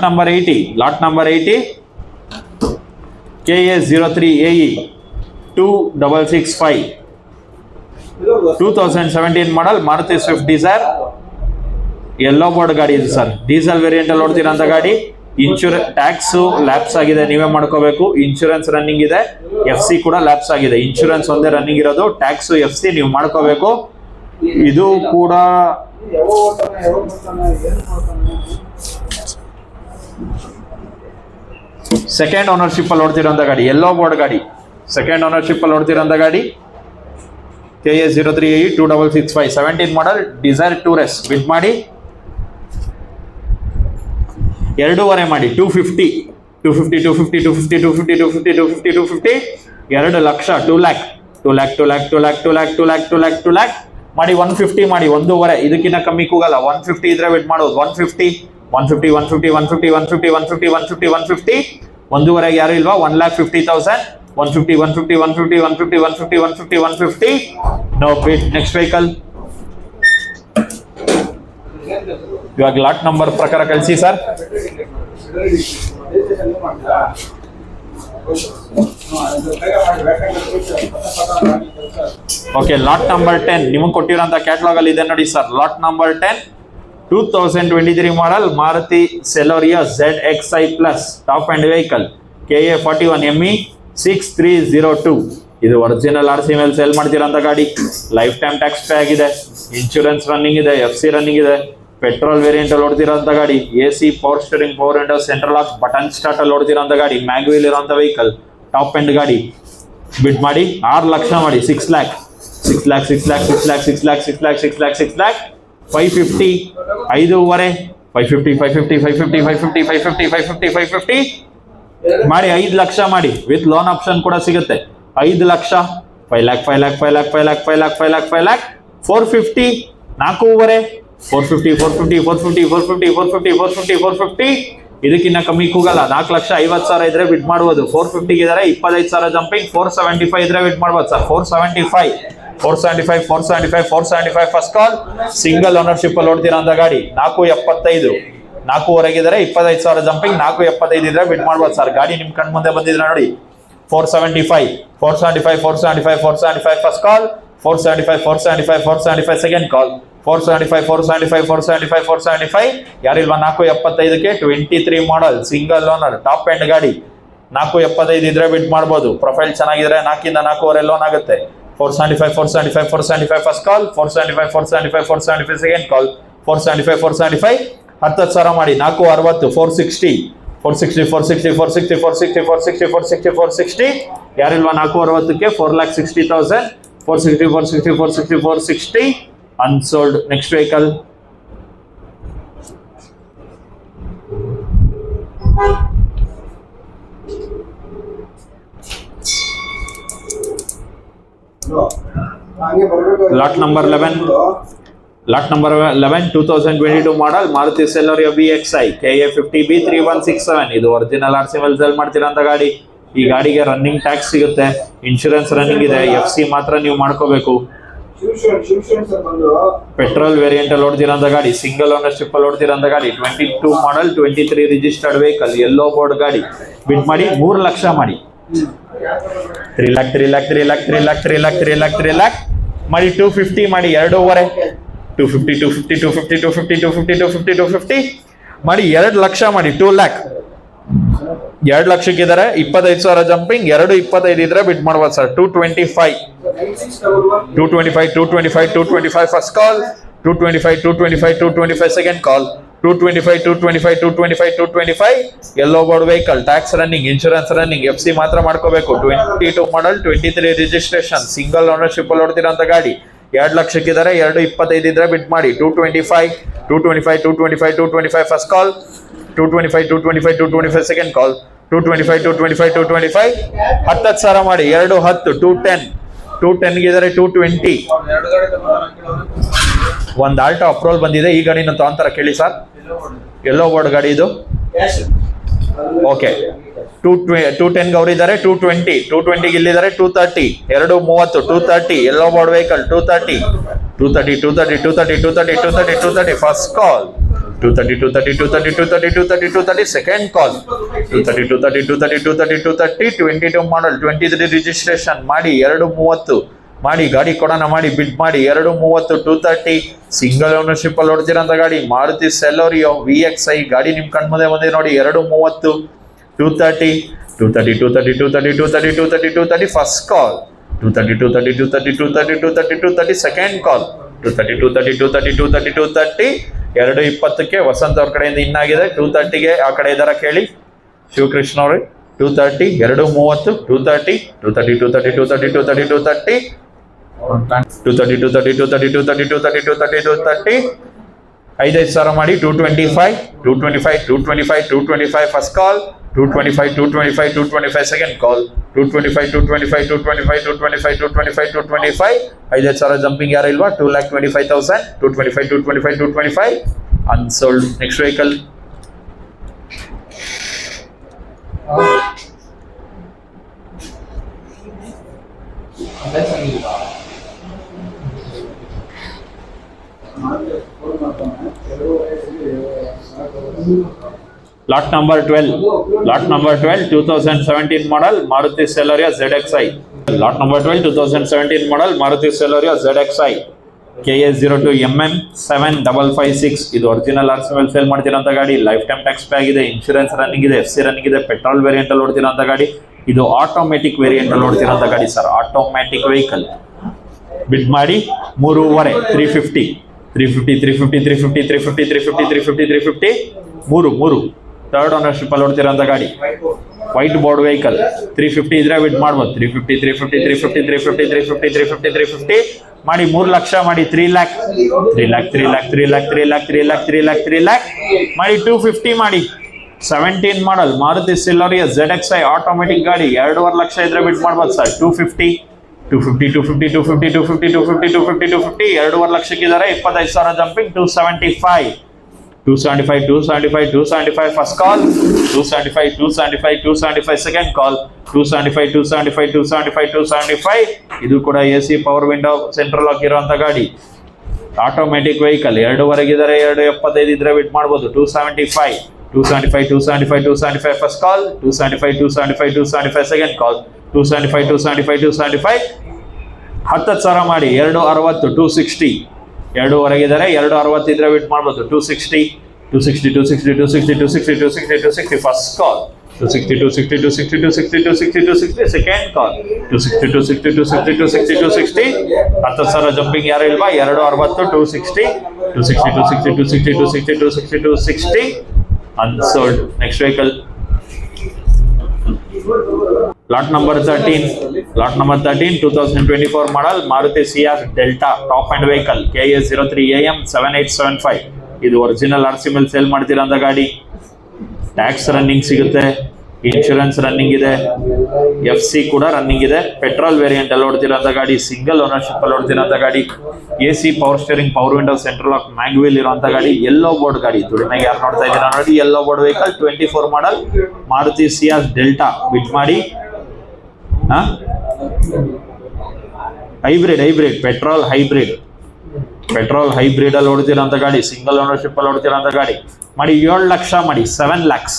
Number 80 KA03AE 2665 2017 model Maruti Swift Dzire yellow board ಗಾಡಿ ಇದೆ sir. Diesel variant ಅಲ್ಲಿ ಓಡ್ತಿರೋಂಥ ಗಾಡಿ. ಇನ್ಶೂರೆನ್ಸ್ ಟ್ಯಾಕ್ಸ್ ಲ್ಯಾಪ್ಸ್ ಆಗಿದೆ, ನೀವೇ ಮಾಡ್ಕೋಬೇಕು. ಇನ್ಶೂರೆನ್ಸ್ ರನ್ನಿಂಗ್ ಇದೆ, FC ಕೂಡ ಲ್ಯಾಪ್ಸ್ ಆಗಿದೆ. ಇನ್ಶೂರೆನ್ಸ್ ಒಂದೇ ರನ್ನಿಂಗ್ ಇರೋದು, ಟ್ಯಾಕ್ಸ್ FC ನೀವು ಮಾಡ್ಕೋಬೇಕು. ಇದು ಕೂಡ ಸೆಕೆಂಡ್ ಓನರ್ಶಿಪ್ ಅಲ್ಲಿ ಓಡ್ತಿರೋಂಥ ಗಾಡಿ, ಯೆಲ್ಲೋ ಬೋರ್ಡ್ ಗಾಡಿ. ಸೆಕೆಂಡ್ ಓನರ್ಶಿಪ್ ಅಲ್ಲಿ ಓಡ್ತಿರೋಂಥ ಗಾಡಿ KA03AE 2665 17 ಮಾಡಲ್ ಡಿಸೈರ್ ಟೂರೆಸ್. ಬಿಡ್ ಮಾಡಿ 2.5 ಮಾಡಿ 250 2 ಲಕ್ಷ 2 ಲ್ಯಾಕ್ ಮಾಡಿ 150 ಮಾಡಿ 1.5. ಇದಕ್ಕಿಂತ ಕಮ್ಮಿ ಕೂಗಲ್ಲ. 150 ಇದ್ರೆ ಬಿಡ್ ಮಾಡೋದು. 150 1.5 ಯಾರು ಇಲ್ವಾ? 1,50,000 150 ನೋ ಬಿಡ್. ನೆಕ್ಸ್ಟ್ ವೆಹಿಕಲ್ ಇವಾಗ ಲಾಟ್ ನಂಬರ್ ಪ್ರಕಾರ ಕಳಿಸಿ ಸರ್. ಓಕೆ, ಲಾಟ್ ನಂಬರ್ 10 ನಿಮಗೆ ಕೊಟ್ಟಿರೋಂಥ ಕ್ಯಾಟಲಾಗ್ ಅಲ್ಲಿ ಇದೆ ನೋಡಿ sir. Lot number 10 2023 model Maruti ಸೆಲೋರಿಯಾ ZXi plus top and vehicle KA41ME 6302. ಇದು ಒರಿಜಿನಲ್ RC ಮೇಲೆ ಸೇಲ್ ಮಾಡ್ತಿರೋಂಥ ಗಾಡಿ. ಲೈಫ್ ಟೈಮ್ ಟ್ಯಾಕ್ಸ್ ಪೇ ಆಗಿದೆ, ಇನ್ಶೂರೆನ್ಸ್ ರನ್ನಿಂಗ್ ಇದೆ, FC ರನ್ನಿಂಗ್ ಇದೆ. ಪೆಟ್ರೋಲ್ ವೇರಿಯಂಟ್ ಅಲ್ಲಿ ಓಡ್ತಿರೋಂಥ ಗಾಡಿ. AC power steering, power window, central lock, button start ಅಲ್ಲಿ ಓಡ್ತಿರೋಂಥ ಗಾಡಿ. ಮ್ಯಾಗ್ವಿಲ್ ಇರೋಂಥ ವೆಹಿಕಲ್, ಟಾಪ್ ಎಂಡ್ ಗಾಡಿ. ಬಿಡ್ ಮಾಡಿ 6 ಲಕ್ಷ ಮಾಡಿ 6 ಲ್ಯಾಕ್ 550 5.550 ಮಾಡಿ 5 ಲಕ್ಷ ಮಾಡಿ. ವಿತ್ ಲೋನ್ ಆಪ್ಷನ್ ಕೂಡ ಸಿಗುತ್ತೆ. 5 ಲಕ್ಷ 5 ಲ್ಯಾಕ್ 450 4.5 450 ಇದಕ್ಕಿನ್ನ ಕಮ್ಮಿ ಕೂಗಲ್ಲ. 4,50,000 ಇದ್ರೆ ಬಿಡ್ ಮಾಡ್ಬೋದು. 450 ಇದಾರೆ, 25,000 ಜಂಪಿಂಗ್. 475 ಇದ್ರೆ ಬಿಡ್ ಮಾಡ್ಬೋದು sir. 475 first call. Single ownership ಅಲ್ಲಿ ಓಡ್ತಿರೋಂಥ ಗಾಡಿ. 475 4.5 25,000 ಜಂಪಿಂಗ್. 475 ಇದ್ರೆ ಬಿಡ್ ಮಾಡ್ಬೋದು ಸರ್. ಗಾಡಿ ನಿಮ್ ಕಣ್ ಮುಂದೆ ಬಂದಿದ್ರೆ ನೋಡಿ. 475 ಫಸ್ಟ್ ಕಾಲ್. 475 ಸೆಕೆಂಡ್ ಕಾಲ್. 475 ಯಾರಿಲ್ವಾ? 475ಕ್ಕೆ 23 model single owner top end ಗಾಡಿ. 475 ಇದ್ರೆ ಬಿಡ್ ಮಾಡ್ಬೋದು. ಪ್ರೊಫೈಲ್ ಚೆನ್ನಾಗಿದ್ರೆ 4ಇಂದ 4.5 ಲೋನ್ ಆಗುತ್ತೆ. 475 ಫಸ್ಟ್ ಕಾಲ್. 475 ಸೆಕೆಂಡ್ ಕಾಲ್. 475 10,000 ಮಾಡಿ 460 460 ಯಾರಿಲ್ವಾ? 460ಕ್ಕೆ 4,60,000 460 unsold. Next vehicle lot number 11 2022 ಮಾಡಲ್ ಮಾರುತಿ ಸೆಲೋರಿಯಾ VXi KA50B 3167. ಇದು ಒರಿಜಿನಲ್ RC ಮೇಲೆ ಸೇಲ್ ಮಾಡ್ತಿರೋಂಥ ಗಾಡಿ. ಈ ಗಾಡಿಗೆ ರನ್ನಿಂಗ್ ಟ್ಯಾಕ್ಸ್ ಸಿಗುತ್ತೆ, ಇನ್ಶೂರೆನ್ಸ್ ರನ್ನಿಂಗ್ ಇದೆ, FC ಮಾತ್ರ ನೀವು ಮಾಡ್ಕೋಬೇಕು. ಪೆಟ್ರೋಲ್ ವೇರಿಯಂಟ್ ಅಲ್ಲಿ ಓಡ್ತಿರೋಂಥ ಗಾಡಿ. ಸಿಂಗಲ್ ಓನರ್ಶಿಪ್ ಅಲ್ಲಿ ಓಡ್ತಿರೋಂಥ ಗಾಡಿ. 22 ಮಾಡಲ್ 23 ರಿಜಿಸ್ಟರ್ಡ್ ವೆಹಿಕಲ್, ಯೆಲ್ಲೋ ಬೋರ್ಡ್ ಗಾಡಿ. ಬಿಡ್ ಮಾಡಿ 3 ಲಕ್ಷ ಮಾಡಿ 3 ಲ್ಯಾಕ್ ಮಾಡಿ 250 ಮಾಡಿ 2.5 250 ಮಾಡಿ 2 ಲಕ್ಷ ಮಾಡಿ 2 ಲ್ಯಾಕ್ 2 ಲಕ್ಷಕ್ಕಿದ್ದಾರೆ. 25,000 ಜಂಪಿಂಗ್. 2.25 ಇದ್ರೆ ಬಿಡ್ ಮಾಡ್ಬೋದು ಸರ್. 225 first call. 225 ಸೆಕೆಂಡ್ ಕಾಲ್. 225 yellow board vehicle, tax running, insurance running, FC ಮಾತ್ರ ಮಾಡ್ಕೋಬೇಕು. 22 ಮಾಡಲ್ 23 ರಿಜಿಸ್ಟ್ರೇಷನ್, ಸಿಂಗಲ್ ಓನರ್ಶಿಪ್ ಅಲ್ಲಿ ಓಡ್ತಿರೋಂಥ ಗಾಡಿ. 2 ಲಕ್ಷಕ್ಕಿದ್ದಾರೆ. 2.25 ಇದ್ರೆ ಬಿಡ್ ಮಾಡಿ 225 ಫಸ್ಟ್ ಕಾಲ್. 225 ಸೆಕೆಂಡ್ ಕಾಲ್. 225 10,000 ಮಾಡಿ 210 210 220 ಒಂದು ಆಲ್ಟೋ ಅಪ್ರೋಲ್ ಬಂದಿದೆ. ಈ ಗಾಡಿನ ತಗೊಂತಾರ ಕೇಳಿ ಸರ್. ಯೆಲ್ಲೋ ಬೋರ್ಡ್ ಗಾಡಿ ಇದು. ಓಕೆ, 210 ಅವರಿದ್ದಾರೆ. 220 ಇಲ್ಲಿದ್ದಾರೆ. 230 230 yellow board vehicle. 230 first call. 230, second call. 230, 22 model, 23 registration ಮಾಡಿ 230 ಮಾಡಿ ಗಾಡಿ ಕೊಡೋಣ ಮಾಡಿ ಬಿಡ್ ಮಾಡಿ 230 230 ಸಿಂಗಲ್ ಓನರ್ಶಿಪ್ ಅಲ್ಲಿ ಓಡ್ತಿರೋಂಥ ಗಾಡಿ ಮಾರುತಿ ಸೆಲೋರಿಯೋ VXI ಗಾಡಿ ನಿಮ್ ಕಣ್ಮುಂದೆ ಬಂದಿದೆ ನೋಡಿ 230 230 ಫಸ್ಟ್ ಕಾಲ್. 230 second call. 230 220ಕ್ಕೆ ವಸಂತ್ ಅವ್ರ ಕಡೆಯಿಂದ ಇನ್ನಾಗಿದೆ. 230ಗೆ ಆ ಕಡೆ ಇದಾರ ಕೇಳಿ ಶಿವಕೃಷ್ಣ ಅವ್ರೆ. 230 230 5,000 ಮಾಡಿ 225 ಫಸ್ಟ್ ಕಾಲ್. 225 ಸೆಕೆಂಡ್ ಕಾಲ್. 225 5,000 ಜಂಪಿಂಗ್ ಯಾರು ಇಲ್ವಾ? 2,25,000. 225 unsold. Next vehicle lot number 12 2017 model Maruti Celerio ZXi. Lot number 12 2017 model Maruti Celerio ZXi KA02MM 7556. ಇದು ಒರಿಜಿನಲ್ ಆರ್ಸಿ ಮೇಲೆ ಸೇಲ್ ಮಾಡ್ತಿರೋಂಥ ಗಾಡಿ. ಲೈಫ್ ಟೈಮ್ ಟ್ಯಾಕ್ಸ್ ಪೇ ಆಗಿದೆ, ಇನ್ಶೂರೆನ್ಸ್ ರನ್ನಿಂಗ್ ಇದೆ, FC ರನ್ನಿಂಗ್ ಇದೆ, petrol variant ಅಲ್ಲಿ ಓಡ್ತಿರೋಂಥ ಗಾಡಿ. ಇದು ಆಟೋಮೆಟಿಕ್ ವೇರಿಯಂಟ್ ಅಲ್ಲಿ ಓಡ್ತಿರೋಂಥ ಗಾಡಿ ಸರ್, ಆಟೋಮ್ಯಾಟಿಕ್ ವೆಹಿಕಲ್. ಬಿಡ್ ಮಾಡಿ 3.5 350 3 ಥರ್ಡ್ ಓನರ್ಶಿಪ್ ಅಲ್ಲಿ ಓಡ್ತಿರೋಂಥ ಗಾಡಿ. White board vehicle. 350 ಇದ್ರೆ ಬಿಡ್ ಮಾಡ್ಬೋದು. 350 ಮಾಡಿ 3 ಲಕ್ಷ ಮಾಡಿ 3 lakh ಮಾಡಿ 250 ಮಾಡಿ. 17 ಮಾಡಲ್ ಮಾರುತಿ ಸೆಲೋರಿಯೋ ZXi ಆಟೋಮೆಟಿಕ್ ಗಾಡಿ. 2.5 ಲಕ್ಷ ಇದ್ರೆ ಬಿಡ್ ಮಾಡ್ಬೋದು sir. 250 2.5 ಲಕ್ಷಕ್ಕಿದ್ದಾರೆ. 25,000 jumping. 275 first call. 275 second ಕಾಲ್. 275 ಇದು ಕೂಡ AC power window central lock ಇರುವಂತ ಗಾಡಿ. Automatic vehicle. 2.5 ಇದ್ದಾರೆ. 2.75 ಇದ್ರೆ ಬಿಟ್ ಮಾಡ್ಬೋದು. 275 ಫಸ್ಟ್ ಕಾಲ್. 275 ಸೆಕೆಂಡ್ ಕಾಲ್. 275 10,000 ಮಾಡಿ 260 260. 2.5 ಇದ್ದಾರೆ. 260 ಇದ್ರೆ ಬಿಟ್ ಮಾಡ್ಬೋದು. 260 ಫಸ್ಟ್ ಕಾಲ್. 260 ಸೆಕೆಂಡ್ ಕಾಲ್. 260 10,000 ಜಂಪಿಂಗ್ ಯಾರು ಇಲ್ವಾ? 260 260 unsold. Next vehicle lot number 13 2024 model Maruti Ciaz delta top and vehicle KA03AM 7875. ಇದು ಒರಿಜಿನಲ್ ಆರ್ಸಿ ಮೇಲೆ ಸೇಲ್ ಮಾಡ್ತಿರೋಂಥ ಗಾಡಿ. ಟ್ಯಾಕ್ಸ್ ರನ್ನಿಂಗ್ ಸಿಗುತ್ತೆ, ಇನ್ಶೂರೆನ್ಸ್ ರನ್ನಿಂಗ್ ಇದೆ, FC ಕೂಡ ರನ್ನಿಂಗ್ ಇದೆ. ಪೆಟ್ರೋಲ್ ವೇರಿಯಂಟ್ ಅಲ್ಲಿ ಓಡ್ತಿರೋಂಥ ಗಾಡಿ. ಸಿಂಗಲ್ ಓನರ್ಶಿಪ್ ಅಲ್ಲಿ ಓಡ್ತಿರೋಂಥ ಗಾಡಿ. AC power steering, power window, central lock, mag wheel ಇರುವಂತ ಗಾಡಿ. ಯೆಲ್ಲೋ ಬೋರ್ಡ್ ಗಾಡಿ. ದುಡಿಮೆಗೆ ಯಾರು ನೋಡ್ತಾ ಇದ್ದೀರಾ ನೋಡಿ. Yellow board vehicle 24 model Maruti Ciaz delta. ಬಿಟ್ ಮಾಡಿ ಹೈಬ್ರಿಡ್ ಪೆಟ್ರೋಲ್ ಹೈಬ್ರಿಡ್ ಅಲ್ಲಿ ಓಡ್ತಿರೋಂಥ ಗಾಡಿ. ಸಿಂಗಲ್ ಓನರ್ಶಿಪ್ ಅಲ್ಲಿ ಓಡ್ತಿರೋಂಥ ಗಾಡಿ. ಮಾಡಿ 7 ಲಕ್ಷ ಮಾಡಿ 7 lakhs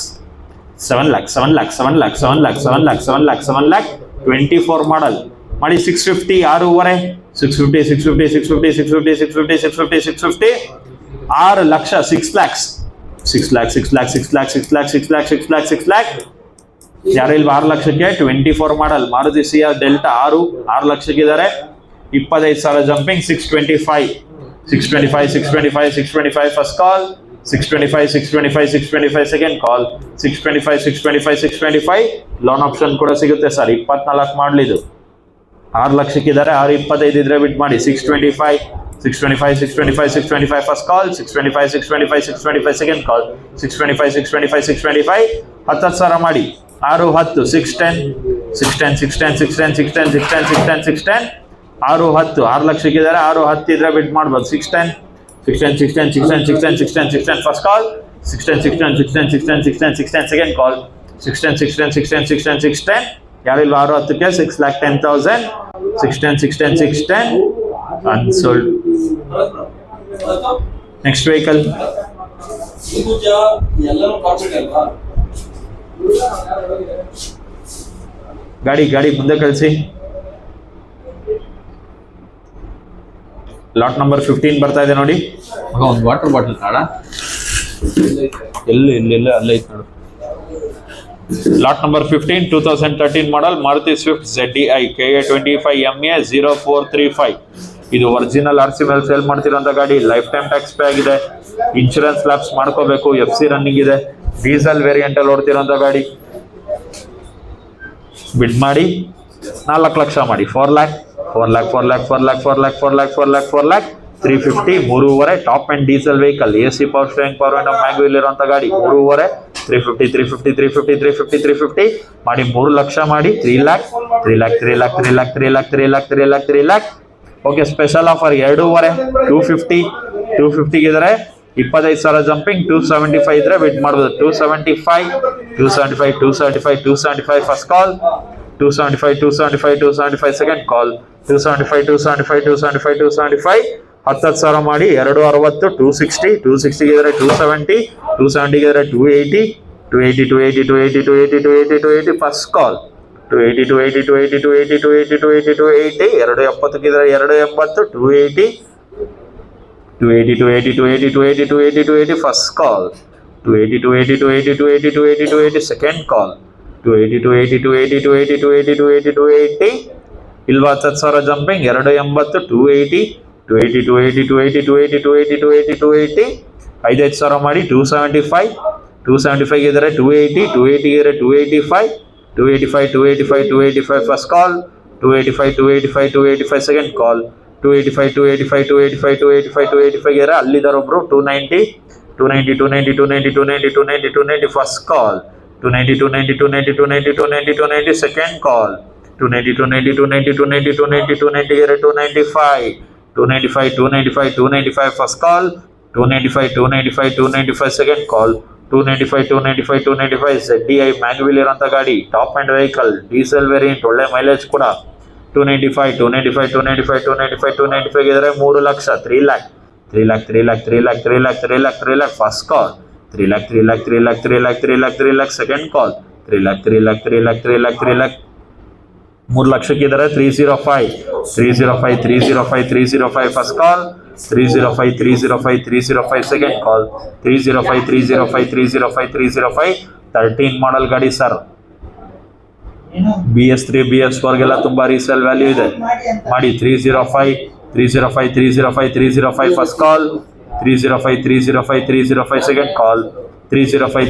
24 ಮಾಡಲ್ ಮಾಡಿ 650 6.5 650 6 ಲಕ್ಷ 6 lakhs ಯಾರು ಇಲ್ವಾ? 6 ಲಕ್ಷಕ್ಕೆ 24 ಮಾಡಲ್ ಮಾರುತಿ ಸಿಯಾಸ್ ಡೆಲ್ಟಾ 6 ಲಕ್ಷಕ್ಕಿದ್ದಾರೆ. 25,000 jumping. 625 first call. 625 second call. 625 loan option ಕೂಡ ಸಿಗುತ್ತೆ ಸರ್. 24 ಮಾಡಲಿದು. 6 ಲಕ್ಷಕ್ಕಿದ್ದಾರೆ. 6.25 ಇದ್ರೆ ಬಿಟ್ ಮಾಡಿ. 625 ಫಸ್ಟ್ ಕಾಲ್. 625 second call. 625 10,000 ಮಾಡಿ 610 610 6 ಲಕ್ಷಕ್ಕಿದ್ದಾರೆ. 610 ಇದ್ರೆ ಬಿಟ್ ಮಾಡ್ಬೋದು. 610 ಫಸ್ಟ್ ಕಾಲ್. 610 ಸೆಕೆಂಡ್ ಕಾಲ್. 610 ಯಾರಿಲ್ಲ? 610ಕ್ಕೆ 6,10,000. 610 ಅನ್ಸೋಲ್ಡ್. ನೆಕ್ಸ್ಟ್ ವೆಹಿಕಲ್ ಗಾಡಿ ಮುಂದೆ ಕಳಿಸಿ. ಲಾಟ್ ನಂಬರ್ 15 ಬರ್ತಾ ಇದೆ ನೋಡಿ. ಒಂದು ವಾಟರ್ ಬಾಟಲ್ ಕಾಡ ಎಲ್ಲ ಅಲ್ಲೇ ಐತೆ ನೋಡು. Lot number 15 2013 model Maruti Swift ZDI KA 25 MA 0435. ಇದು ಒರಿಜಿನಲ್ RC ಮೇಲೆ ಸೇಲ್ ಮಾಡ್ತಿರೋಂಥ ಗಾಡಿ. ಲೈಫ್ ಟೈಮ್ ಟ್ಯಾಕ್ಸ್ ಪೇ ಆಗಿದೆ. ಇನ್ಶೂರೆನ್ಸ್ ಲ್ಯಾಪ್ಸ್ ಮಾಡ್ಕೋಬೇಕು. FC ರನ್ನಿಂಗ್ ಇದೆ. ಡೀಸೆಲ್ ವೇರಿಯಂಟ್ ಅಲ್ಲಿ ಓಡ್ತಿರೋಂಥ ಗಾಡಿ. ಬಿಡ್ ಮಾಡಿ 4 ಲಕ್ಷ ಮಾಡಿ. 4 lakh 350 3.5 top and diesel vehicle. AC power steering power window mag wheel ಇರುವಂತ ಗಾಡಿ. 3.5 350 ಮಾಡಿ 3 ಲಕ್ಷ ಮಾಡಿ. 3 lakh. ಓಕೆ, ಸ್ಪೆಷಲ್ ಆಫರ್ 2.5 250 ಇದ್ರೆ 25,000 ಜಂಪಿಂಗ್. 275 ಇದ್ರೆ ಬಿಡ್ ಮಾಡ್ಬೋದು. 275 ಫಸ್ಟ್ ಕಾಲ್. 275 ಸೆಕೆಂಡ್ ಕಾಲ್. 275 10,000 ಮಾಡಿ. 260 260 ಇದ್ರೆ 270 ಇದ್ರೆ 280 ಫಸ್ಟ್ ಕಾಲ್. 280 270 ಇದ್ರೆ 280 280 ಫಸ್ಟ್ ಕಾಲ್. 280 ಸೆಕೆಂಡ್ ಕಾಲ್. 280 ಇಲ್ವಾ 10,000 ಜಂಪಿಂಗ್. 280 280 5,000 ಮಾಡಿ. 275 ಇದ್ರೆ 280 ಇದ್ರೆ 285 ಫಸ್ಟ್ ಕಾಲ್. 285 ಸೆಕೆಂಡ್ ಕಾಲ್. 285 ಇದ್ರೆ ಅಲ್ಲಿದ್ದಾರೆ ಒಬ್ರು. 290 ಫಸ್ಟ್ ಕಾಲ್. 290 ಸೆಕೆಂಡ್ ಕಾಲ್. 290 ಇದ್ರೆ 295 ಫಸ್ಟ್ ಕಾಲ್. 295 ಸೆಕೆಂಡ್ ಕಾಲ್. 295 ZDI ಮ್ಯಾಗ್ವಿಲ್ ಇರೋಂಥ ಗಾಡಿ. Top and vehicle. Diesel variant. ಒಳ್ಳೆ ಮೈಲೇಜ್ ಕೂಡ. 295 ಇದ್ರೆ 3 lakh. 3 lakh first call. 3 lakh second ಕಾಲ್. 3 lakh 3 ಲಕ್ಷಕ್ಕಿದ್ದಾರೆ. 305 first call. 305 ಸೆಕೆಂಡ್ ಕಾಲ್. 305 13 ಮಾಡಲ್ ಗಾಡಿ ಸರ್. BS3 BS4 ಗೆಲ್ಲ ತುಂಬಾ ರೀಸೇಲ್ ವ್ಯಾಲ್ಯೂ ಇದೆ. ಮಾಡಿ 305 ಫಸ್ಟ್ ಕಾಲ್. 305 ಸೆಕೆಂಡ್ ಕಾಲ್. 305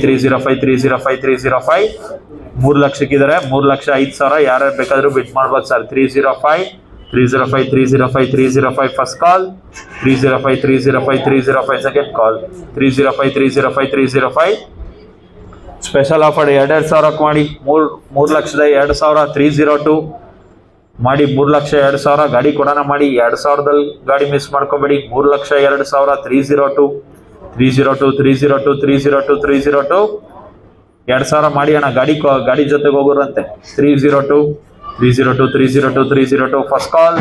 3 ಲಕ್ಷಕ್ಕಿದ್ದಾರೆ. 3,05,000 ಯಾರ್ಯಾರು ಬೇಕಾದ್ರೂ ಬಿಟ್ ಮಾಡ್ಬೋದು ಸರ್. 305 first call. 305 ಸೆಕೆಂಡ್ ಕಾಲ್. 305 ಸ್ಪೆಷಲ್ ಆಫರ್ 2,000 ಮಾಡಿ. 3,02,000 302 ಮಾಡಿ. 3,02,000 ಗಾಡಿ ಕೊಡೋಣ ಮಾಡಿ. 2,000ದಲ್ಲಿ ಗಾಡಿ ಮಿಸ್ ಮಾಡ್ಕೋಬೇಡಿ. 3,02,000 302 2,000 ಮಾಡಿ ಅಣ್ಣ. ಗಾಡಿ ಜೊತೆಗೆ ಹೋಗೋರಂತೆ. 302 ಫಸ್ಟ್ ಕಾಲ್.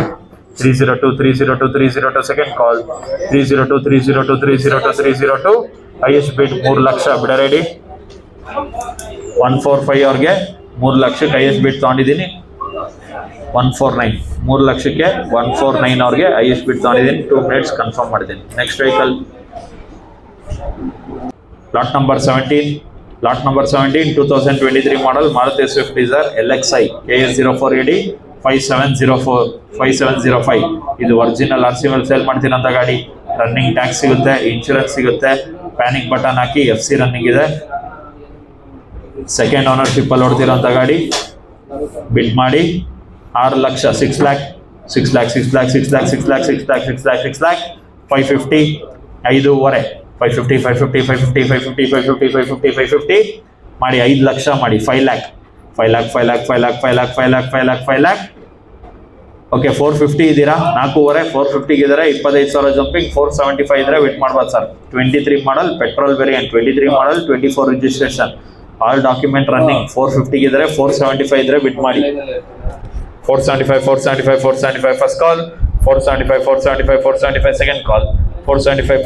302 ಸೆಕೆಂಡ್ ಕಾಲ್. 302 ಹೈಯೆಸ್ಟ್ ಬಿಡ್ 3 ಲಕ್ಷ. ಬಿಡ ರೆಡಿ. 145 ಅವ್ರಿಗೆ 3 ಲಕ್ಷಕ್ಕೆ ಹೈಯೆಸ್ಟ್ ಬಿಡ್ ತಗೊಂಡಿದ್ದೀನಿ. 149 3 ಲಕ್ಷಕ್ಕೆ 149 ಅವ್ರಿಗೆ ಹೈಯೆಸ್ಟ್ ಬಿಡ್ ತಗೊಂಡಿದ್ದೀನಿ. 2 ಮಿನಿಟ್ಸ್ ಕನ್ಫರ್ಮ್ ಮಾಡಿದ್ದೀನಿ. Next vehicle lot number 17 2023 model Maruti Swift Dzire LXI KA 04AD 5705. ಇದು ಒರಿಜಿನಲ್ RC ಮೇಲೆ ಸೇಲ್ ಮಾಡ್ತೀನಂತ ಗಾಡಿ. ರನ್ನಿಂಗ್ ಟ್ಯಾಕ್ಸ್ ಸಿಗುತ್ತೆ. ಇನ್ಶೂರೆನ್ಸ್ ಸಿಗುತ್ತೆ. ಪ್ಯಾನಿಕ್ ಬಟನ್ ಹಾಕಿ. FC ರನ್ನಿಂಗ್ ಇದೆ. ಸೆಕೆಂಡ್ ಓನರ್ಶಿಪ್ ಅಲ್ಲಿ ಓಡ್ತಿರೋಂಥ ಗಾಡಿ. ಬಿಡ್ ಮಾಡಿ 6 ಲಕ್ಷ. 6 lakh 550 5.5 550 ಮಾಡಿ. 5 ಲಕ್ಷ ಮಾಡಿ. 5 lakh ಓಕೆ. 450 ಇದ್ದೀರಾ. 4.5 450 ಇದ್ದಾರೆ. 25,000 ಜಂಪಿಂಗ್. 475 ಇದ್ರೆ ವೇಟ್ ಮಾಡ್ಬೋದು ಸರ್. 23 ಮಾಡಲ್ ಪೆಟ್ರೋಲ್ ವೇರಿಯಂಟ್. 23 ಮಾಡಲ್ 24 ರಿಜಿಸ್ಟ್ರೇಷನ್. All document running. 450 ಇದ್ರೆ 475 ಇದ್ರೆ ಬಿಟ್ ಮಾಡಿ. 475 ಫಸ್ಟ್ ಕಾಲ್. 475 ಸೆಕೆಂಡ್ ಕಾಲ್. 475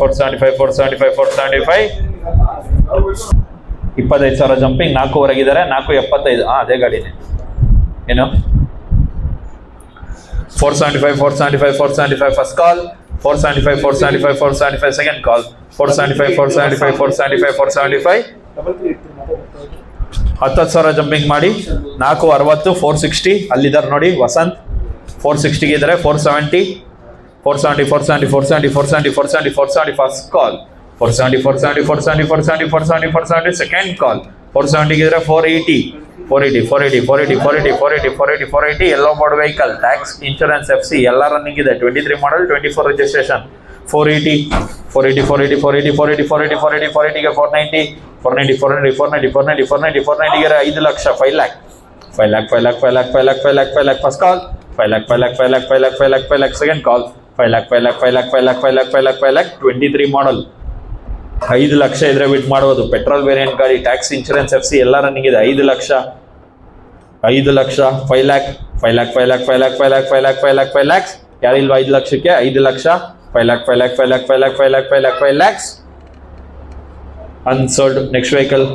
25,000 ಜಂಪಿಂಗ್, 4 475. ಅದೇ ಗಾಡಿನೇ. ಏನು 475 ಫಸ್ಟ್ ಕಾಲ್, 475 ಸೆಕೆಂಡ್ ಕಾಲ್, 475 10,000 ಜಂಪಿಂಗ್ ಮಾಡಿ 460, 460 ಅಲ್ಲಿದ್ದಾರೆ ನೋಡಿ ವಸಂತ್. 460 ಇದ್ದಾರೆ, 470 ಫಸ್ಟ್ ಕಾಲ್, 470 ಸೆಕೆಂಡ್ ಕಾಲ್, 470 ಇದ್ರೆ 480 yellow board vehicle, tax, insurance, FC ಎಲ್ಲ ರನ್ನಿಂಗ್ ಇದೆ. 23 ಮಾಡಲ್, 24 ರಿಜಿಸ್ಟ್ರೇಷನ್. 480 ಗೆ 490 ಗೆ 5 lakh, 5 lakh first call, 5 lakh second ಕಾಲ್, 5 lakh 23 ಮಾಡಲ್, 5 ಲಕ್ಷ ಇದ್ರೆ ಬಿಟ್ ಮಾಡೋದು. ಪೆಟ್ರೋಲ್ ವೇರಿಯಂಟ್ ಗಾಡಿ, ಟ್ಯಾಕ್ಸ್, ಇನ್ಶೂರೆನ್ಸ್, FC ಎಲ್ಲ ರನ್ನಿಂಗ್ ಇದೆ. 5 ಲಕ್ಷ 5 lakh ಯಾರಿಲ್ವಾ 5 ಲಕ್ಷಕ್ಕೆ? 5 lakh 5 lakh unsold. Next vehicle